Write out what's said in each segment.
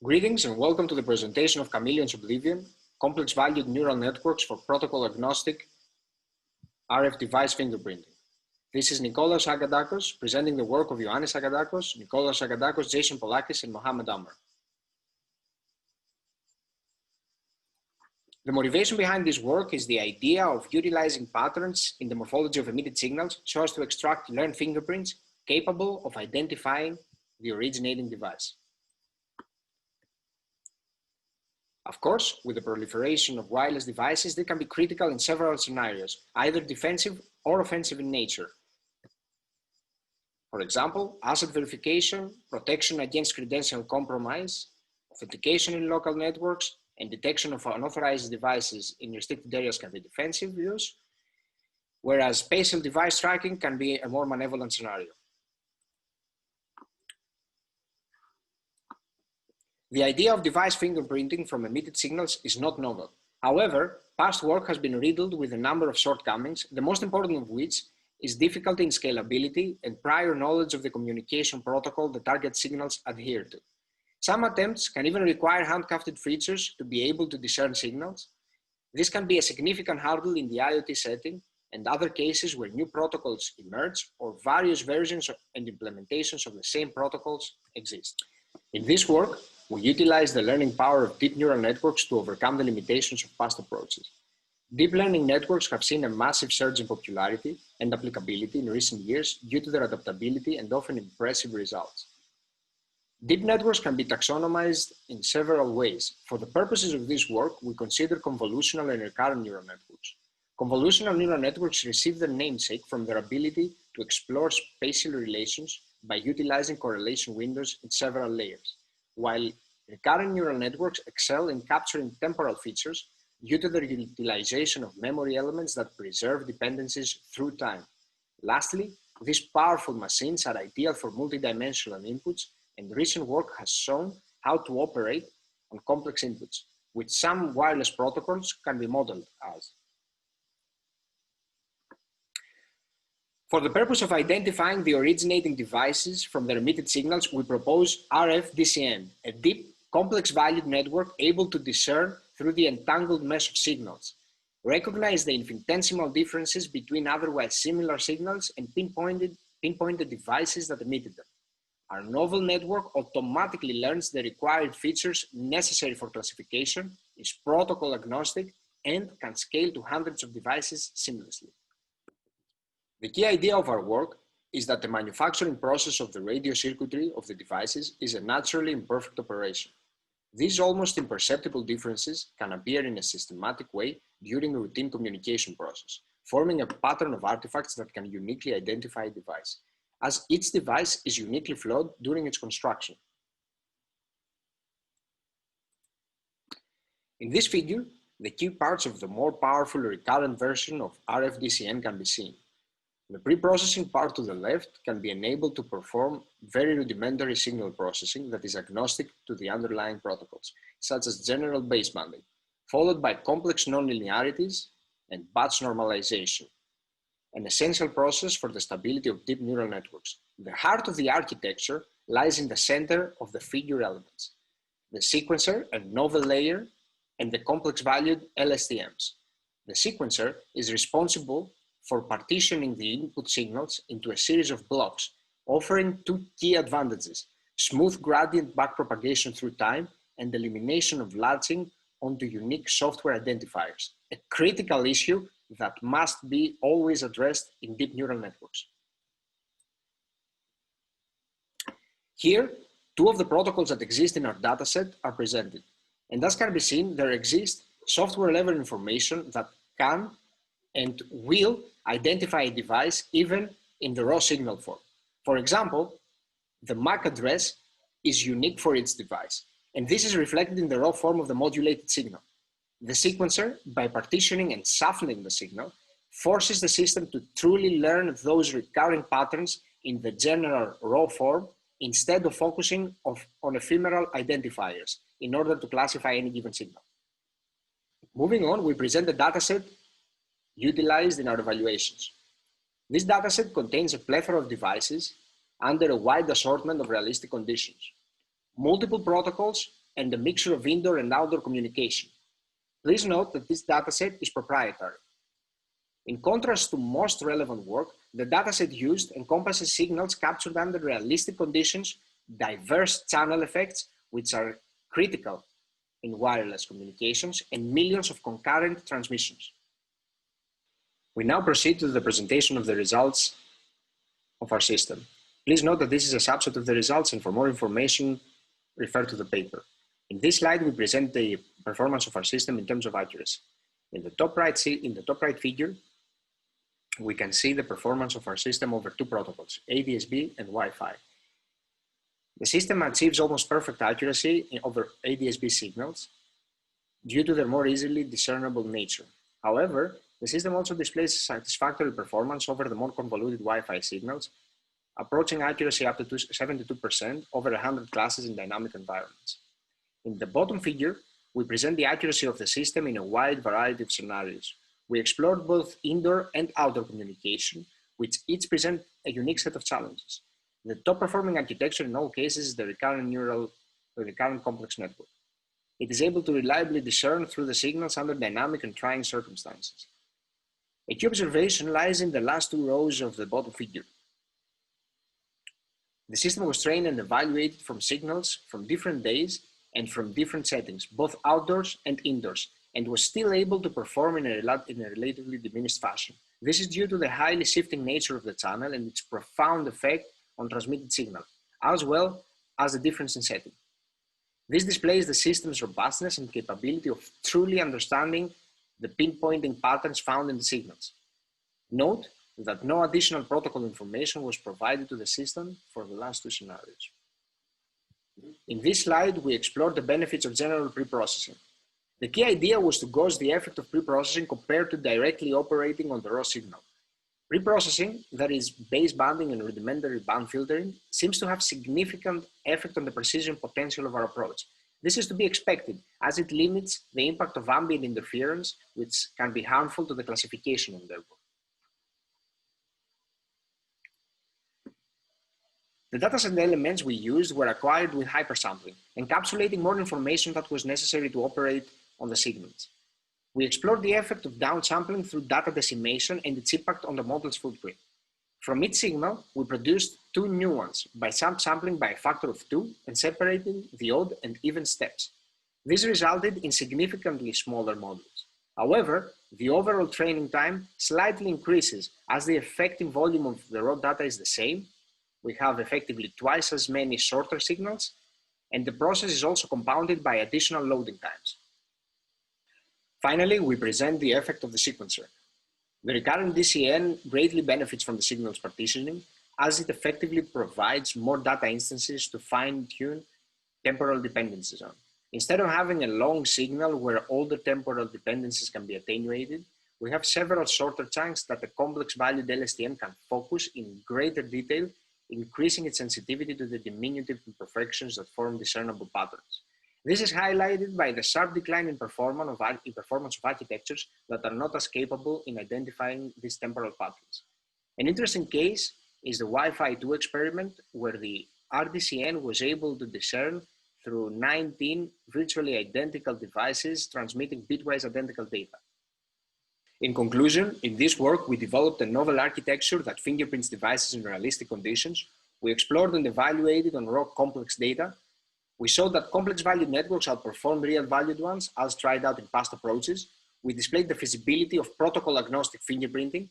Greetings and welcome to the presentation of Chameleons Oblivion, complex valued neural networks for protocol-agnostic RF device fingerprinting. This is Nikolaos Agadakos presenting the work of Ioannis Agadakos, Nikolaos Agadakos, Jason Polakis, and Mohamed Amer. The motivation behind this work is the idea of utilizing patterns in the morphology of emitted signals so as to extract learned fingerprints capable of identifying the originating device. Of course, with the proliferation of wireless devices, they can be critical in several scenarios, either defensive or offensive in nature. For example, asset verification, protection against credential compromise, authentication in local networks, and detection of unauthorized devices in restricted areas can be defensive views, whereas spatial device tracking can be a more malevolent scenario. The idea of device fingerprinting from emitted signals is not novel. However, past work has been riddled with a number of shortcomings, the most important of which is difficulty in scalability and prior knowledge of the communication protocol the target signals adhere to. Some attempts can even require handcrafted features to be able to discern signals. This can be a significant hurdle in the IoT setting and other cases where new protocols emerge or various versions and implementations of the same protocols exist. In this work, we utilize the learning power of deep neural networks to overcome the limitations of past approaches. Deep learning networks have seen a massive surge in popularity and applicability in recent years due to their adaptability and often impressive results. Deep networks can be taxonomized in several ways. For the purposes of this work, we consider convolutional and recurrent neural networks. Convolutional neural networks receive their namesake from their ability to explore spatial relations by utilizing correlation windows in several layers, while recurrent neural networks excel in capturing temporal features due to their utilization of memory elements that preserve dependencies through time. Lastly, these powerful machines are ideal for multidimensional inputs, and recent work has shown how to operate on complex inputs, which some wireless protocols can be modeled as. For the purpose of identifying the originating devices from their emitted signals, we propose RF-DCN, a deep, complex valued network able to discern through the entangled mesh of signals, recognize the infinitesimal differences between otherwise similar signals, and pinpoint the devices that emitted them. Our novel network automatically learns the required features necessary for classification, is protocol agnostic, and can scale to hundreds of devices seamlessly. The key idea of our work is that the manufacturing process of the radio circuitry of the devices is a naturally imperfect operation. These almost imperceptible differences can appear in a systematic way during a routine communication process, forming a pattern of artifacts that can uniquely identify a device, as each device is uniquely flawed during its construction. In this figure, the key parts of the more powerful recurrent version of RF-DCN can be seen. The preprocessing part to the left can be enabled to perform very rudimentary signal processing that is agnostic to the underlying protocols, such as general basebanding, followed by complex nonlinearities and batch normalization, an essential process for the stability of deep neural networks. The heart of the architecture lies in the center of the figure elements, the sequencer and novel layer, and the complex valued LSTMs. The sequencer is responsible for partitioning the input signals into a series of blocks, offering two key advantages: smooth gradient backpropagation through time and elimination of latching onto unique software identifiers, a critical issue that must be always addressed in deep neural networks. Here, two of the protocols that exist in our dataset are presented, and as can be seen, there exists software-level information that can and will identify a device even in the raw signal form. For example, the MAC address is unique for its device, and this is reflected in the raw form of the modulated signal. The sequencer, by partitioning and shuffling the signal, forces the system to truly learn those recurring patterns in the general raw form instead of focusing on ephemeral identifiers in order to classify any given signal. Moving on, we present the dataset utilized in our evaluations. This dataset contains a plethora of devices under a wide assortment of realistic conditions. Multiple protocols and a mixture of indoor and outdoor communication. Please note that this dataset is proprietary. In contrast to most relevant work, the dataset used encompasses signals captured under realistic conditions, diverse channel effects, which are critical in wireless communications, and millions of concurrent transmissions. We now proceed to the presentation of the results of our system. Please note that this is a subset of the results, and for more information, refer to the paper. In this slide, we present the performance of our system in terms of accuracy. In the top right figure, we can see the performance of our system over two protocols, ADS-B and Wi-Fi. The system achieves almost perfect accuracy over ADS-B signals due to their more easily discernible nature. However, the system also displays satisfactory performance over the more convoluted Wi-Fi signals, approaching accuracy up to 72% over 100 classes in dynamic environments. In the bottom figure, we present the accuracy of the system in a wide variety of scenarios. We explored both indoor and outdoor communication, which each present a unique set of challenges. The top performing architecture in all cases is the recurrent complex network. It is able to reliably discern through the signals under dynamic and trying circumstances. A key observation lies in the last two rows of the bottom figure. The system was trained and evaluated from signals from different days and from different settings, both outdoors and indoors, and was still able to perform in a relatively diminished fashion. This is due to the highly shifting nature of the channel and its profound effect on transmitted signal, as well as the difference in setting. This displays the system's robustness and capability of truly understanding the pinpointing patterns found in the signals. Note that no additional protocol information was provided to the system for the last two scenarios. In this slide, we explored the benefits of general preprocessing. The key idea was to gauge the effect of preprocessing compared to directly operating on the raw signal. Preprocessing, that is basebanding and rudimentary band filtering, seems to have significant effect on the precision potential of our approach. This is to be expected, as it limits the impact of ambient interference, which can be harmful to the classification of their work. The dataset elements we used were acquired with hypersampling, encapsulating more information that was necessary to operate on the signals. We explored the effect of downsampling through data decimation and its impact on the model's footprint. From each signal, we produced two new ones by sampling by a factor of 2 and separating the odd and even steps. This resulted in significantly smaller models. However, the overall training time slightly increases as the effective volume of the raw data is the same. We have effectively twice as many shorter signals, and the process is also compounded by additional loading times. Finally, we present the effect of the sequencer. The recurrent DCN greatly benefits from the signal's partitioning, as it effectively provides more data instances to fine-tune temporal dependencies on. Instead of having a long signal where all the temporal dependencies can be attenuated, we have several shorter chunks that the complex valued LSTM can focus in greater detail, increasing its sensitivity to the diminutive imperfections that form discernible patterns. This is highlighted by the sharp decline in performance of architectures that are not as capable in identifying these temporal patterns. An interesting case is the Wi-Fi 2 experiment, where the RDCN was able to discern through 19 virtually identical devices transmitting bitwise identical data. In conclusion, in this work, we developed a novel architecture that fingerprints devices in realistic conditions. We explored and evaluated on raw complex data. We showed that complex valued networks outperform real valued ones as tried out in past approaches. We displayed the feasibility of protocol-agnostic fingerprinting.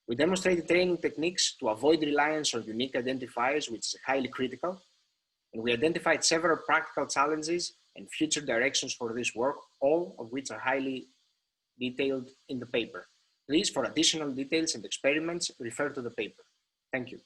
We demonstrated training techniques to avoid reliance on unique identifiers, which is highly critical. And we identified several practical challenges and future directions for this work, all of which are highly detailed in the paper. Please, for additional details and experiments, refer to the paper. Thank you.